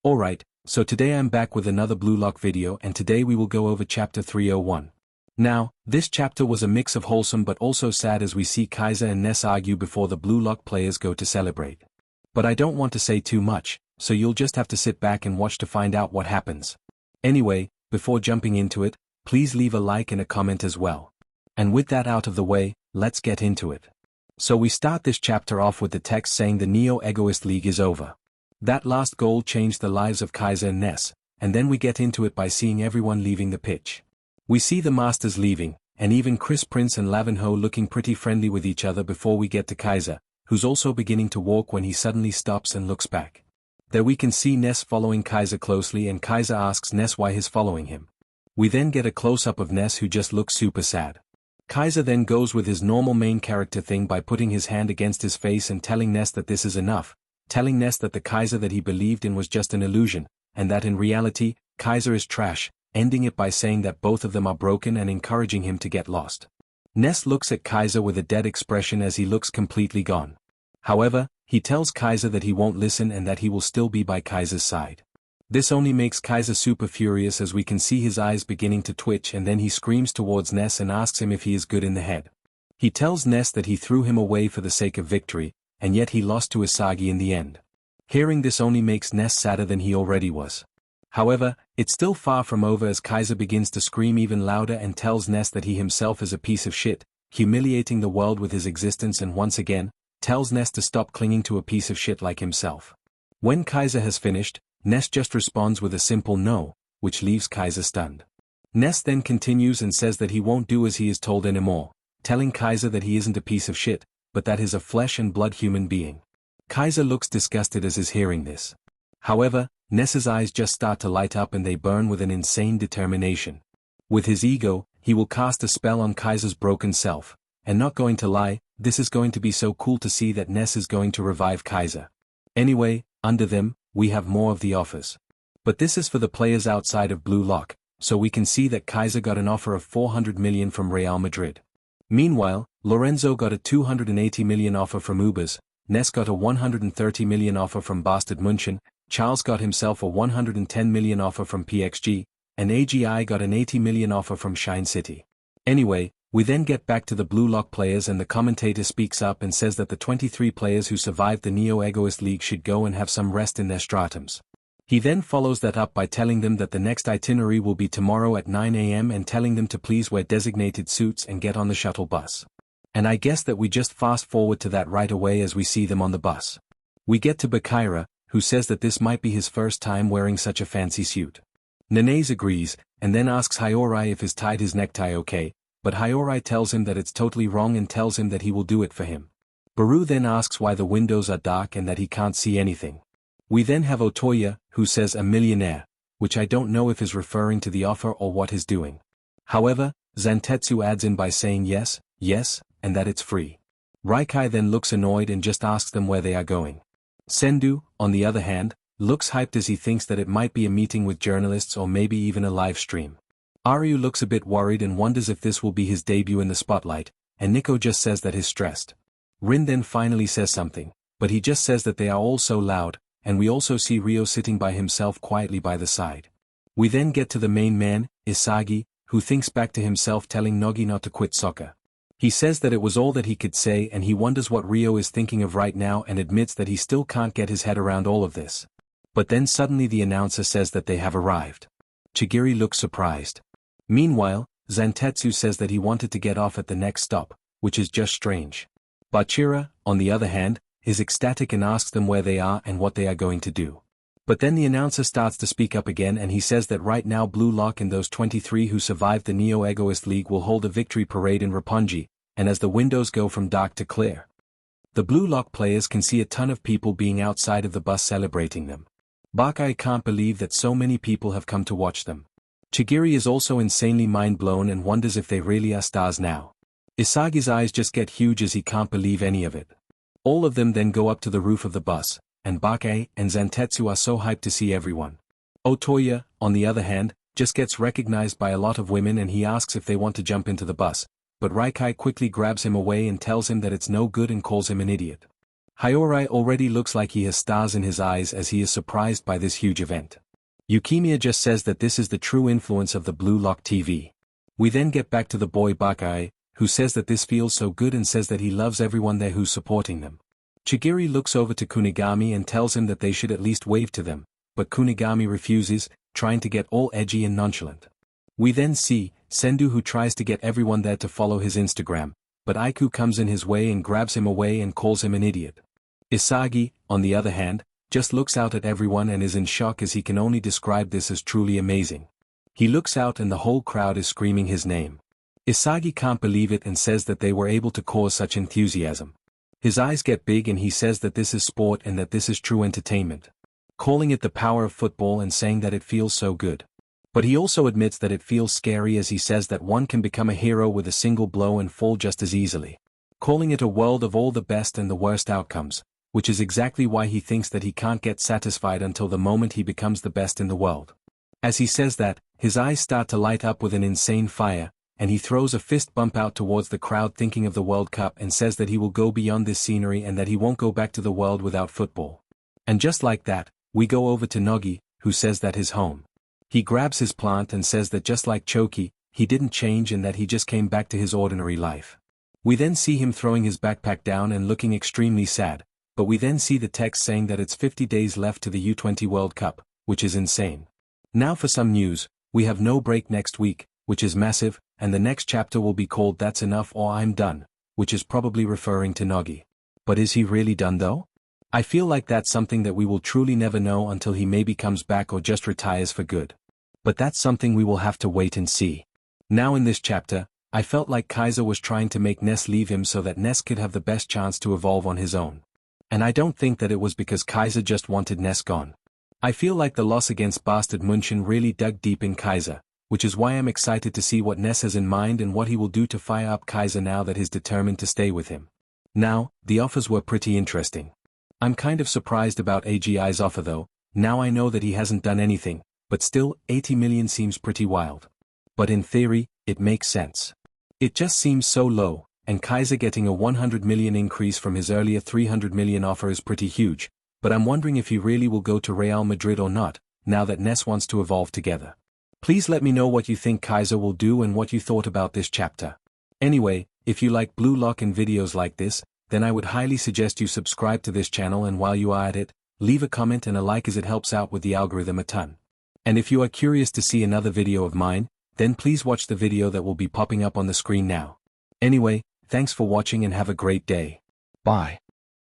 Alright, so today I'm back with another Blue Lock video and today we will go over chapter 301. Now, this chapter was a mix of wholesome but also sad as we see Kaiser and Ness argue before the Blue Lock players go to celebrate. But I don't want to say too much, so you'll just have to sit back and watch to find out what happens. Anyway, before jumping into it, please leave a like and a comment as well. And with that out of the way, let's get into it. So we start this chapter off with the text saying the Neo Egoist League is over. That last goal changed the lives of Kaiser and Ness, and then we get into it by seeing everyone leaving the pitch. We see the masters leaving, and even Chris Prince and Lavenho looking pretty friendly with each other before we get to Kaiser, who's also beginning to walk when he suddenly stops and looks back. There we can see Ness following Kaiser closely and Kaiser asks Ness why he's following him. We then get a close-up of Ness who just looks super sad. Kaiser then goes with his normal main character thing by putting his hand against his face and telling Ness that this is enough, telling Ness that the Kaiser that he believed in was just an illusion, and that in reality, Kaiser is trash, ending it by saying that both of them are broken and encouraging him to get lost. Ness looks at Kaiser with a dead expression as he looks completely gone. However, he tells Kaiser that he won't listen and that he will still be by Kaiser's side. This only makes Kaiser super furious as we can see his eyes beginning to twitch and then he screams towards Ness and asks him if he is good in the head. He tells Ness that he threw him away for the sake of victory, and yet he lost to Isagi in the end. Hearing this only makes Ness sadder than he already was. However, it's still far from over as Kaiser begins to scream even louder and tells Ness that he himself is a piece of shit, humiliating the world with his existence and once again, tells Ness to stop clinging to a piece of shit like himself. When Kaiser has finished, Ness just responds with a simple no, which leaves Kaiser stunned. Ness then continues and says that he won't do as he is told anymore, telling Kaiser that he isn't a piece of shit, but that he's a flesh and blood human being. Kaiser looks disgusted as he's hearing this. However, Ness's eyes just start to light up and they burn with an insane determination. With his ego, he will cast a spell on Kaiser's broken self, and not going to lie, this is going to be so cool to see that Ness is going to revive Kaiser. Anyway, under them, we have more of the offers. But this is for the players outside of Blue Lock, so we can see that Kaiser got an offer of 400 million from Real Madrid. Meanwhile, Lorenzo got a 280 million offer from Ubers, Ness got a 130 million offer from Bastard München, Charles got himself a 110 million offer from PXG, and AGI got an 80 million offer from Shine City. Anyway, we then get back to the Blue Lock players and the commentator speaks up and says that the 23 players who survived the Neo Egoist League should go and have some rest in their stratums. He then follows that up by telling them that the next itinerary will be tomorrow at 9 AM and telling them to please wear designated suits and get on the shuttle bus. And I guess that we just fast forward to that right away as we see them on the bus. We get to Bakira, who says that this might be his first time wearing such a fancy suit. Nanase agrees, and then asks Hyorai if he's tied his necktie okay, but Hyorai tells him that it's totally wrong and tells him that he will do it for him. Baru then asks why the windows are dark and that he can't see anything. We then have Otoya, who says a millionaire, which I don't know if is referring to the offer or what he's doing. However, Zantetsu adds in by saying yes, yes, and that it's free. Raikai then looks annoyed and just asks them where they are going. Sendu, on the other hand, looks hyped as he thinks that it might be a meeting with journalists or maybe even a live stream. Aryu looks a bit worried and wonders if this will be his debut in the spotlight, and Nico just says that he's stressed. Rin then finally says something, but he just says that they are all so loud, and we also see Ryo sitting by himself quietly by the side. We then get to the main man, Isagi, who thinks back to himself telling Nagi not to quit soccer. He says that it was all that he could say and he wonders what Ryo is thinking of right now and admits that he still can't get his head around all of this. But then suddenly the announcer says that they have arrived. Chigiri looks surprised. Meanwhile, Zantetsu says that he wanted to get off at the next stop, which is just strange. Bachira, on the other hand, is ecstatic and asks them where they are and what they are going to do. But then the announcer starts to speak up again and he says that right now Blue Lock and those 23 who survived the Neo Egoist League will hold a victory parade in Roppongi, and as the windows go from dark to clear, the Blue Lock players can see a ton of people being outside of the bus celebrating them. Bakai can't believe that so many people have come to watch them. Chigiri is also insanely mind-blown and wonders if they really are stars now. Isagi's eyes just get huge as he can't believe any of it. All of them then go up to the roof of the bus, and Bakai and Zantetsu are so hyped to see everyone. Otoya, on the other hand, just gets recognized by a lot of women and he asks if they want to jump into the bus, but Raikai quickly grabs him away and tells him that it's no good and calls him an idiot. Hyorai already looks like he has stars in his eyes as he is surprised by this huge event. Yukimiya just says that this is the true influence of the Blue Lock TV. We then get back to the boy Bakai, who says that this feels so good and says that he loves everyone there who's supporting them. Chigiri looks over to Kunigami and tells him that they should at least wave to them, but Kunigami refuses, trying to get all edgy and nonchalant. We then see Sendu, who tries to get everyone there to follow his Instagram, but Aiku comes in his way and grabs him away and calls him an idiot. Isagi, on the other hand, just looks out at everyone and is in shock as he can only describe this as truly amazing. He looks out and the whole crowd is screaming his name. Isagi can't believe it and says that they were able to cause such enthusiasm. His eyes get big and he says that this is sport and that this is true entertainment, calling it the power of football and saying that it feels so good. But he also admits that it feels scary as he says that one can become a hero with a single blow and fall just as easily, calling it a world of all the best and the worst outcomes, which is exactly why he thinks that he can't get satisfied until the moment he becomes the best in the world. As he says that, his eyes start to light up with an insane fire, and he throws a fist bump out towards the crowd thinking of the World Cup and says that he will go beyond this scenery and that he won't go back to the world without football. And just like that, we go over to Nagi, who says that his home. He grabs his plant and says that just like Choki, he didn't change and that he just came back to his ordinary life. We then see him throwing his backpack down and looking extremely sad, but we then see the text saying that it's 50 days left to the U20 World Cup, which is insane. Now for some news, we have no break next week, which is massive, and the next chapter will be called That's Enough or I'm Done, which is probably referring to Nagi. But is he really done though? I feel like that's something that we will truly never know until he maybe comes back or just retires for good. But that's something we will have to wait and see. Now in this chapter, I felt like Kaiser was trying to make Ness leave him so that Ness could have the best chance to evolve on his own. And I don't think that it was because Kaiser just wanted Ness gone. I feel like the loss against Bastard München really dug deep in Kaiser, which is why I'm excited to see what Ness has in mind and what he will do to fire up Kaiser now that he's determined to stay with him. Now, the offers were pretty interesting. I'm kind of surprised about AGI's offer though. Now I know that he hasn't done anything, but still, 80 million seems pretty wild. But in theory, it makes sense. It just seems so low, and Kaiser getting a 100 million increase from his earlier 300 million offer is pretty huge, but I'm wondering if he really will go to Real Madrid or not, now that Ness wants to evolve together. Please let me know what you think Kaiser will do and what you thought about this chapter. Anyway, if you like Blue Lock and videos like this, then I would highly suggest you subscribe to this channel, and while you are at it, leave a comment and a like as it helps out with the algorithm a ton. And if you are curious to see another video of mine, then please watch the video that will be popping up on the screen now. Anyway, thanks for watching and have a great day. Bye.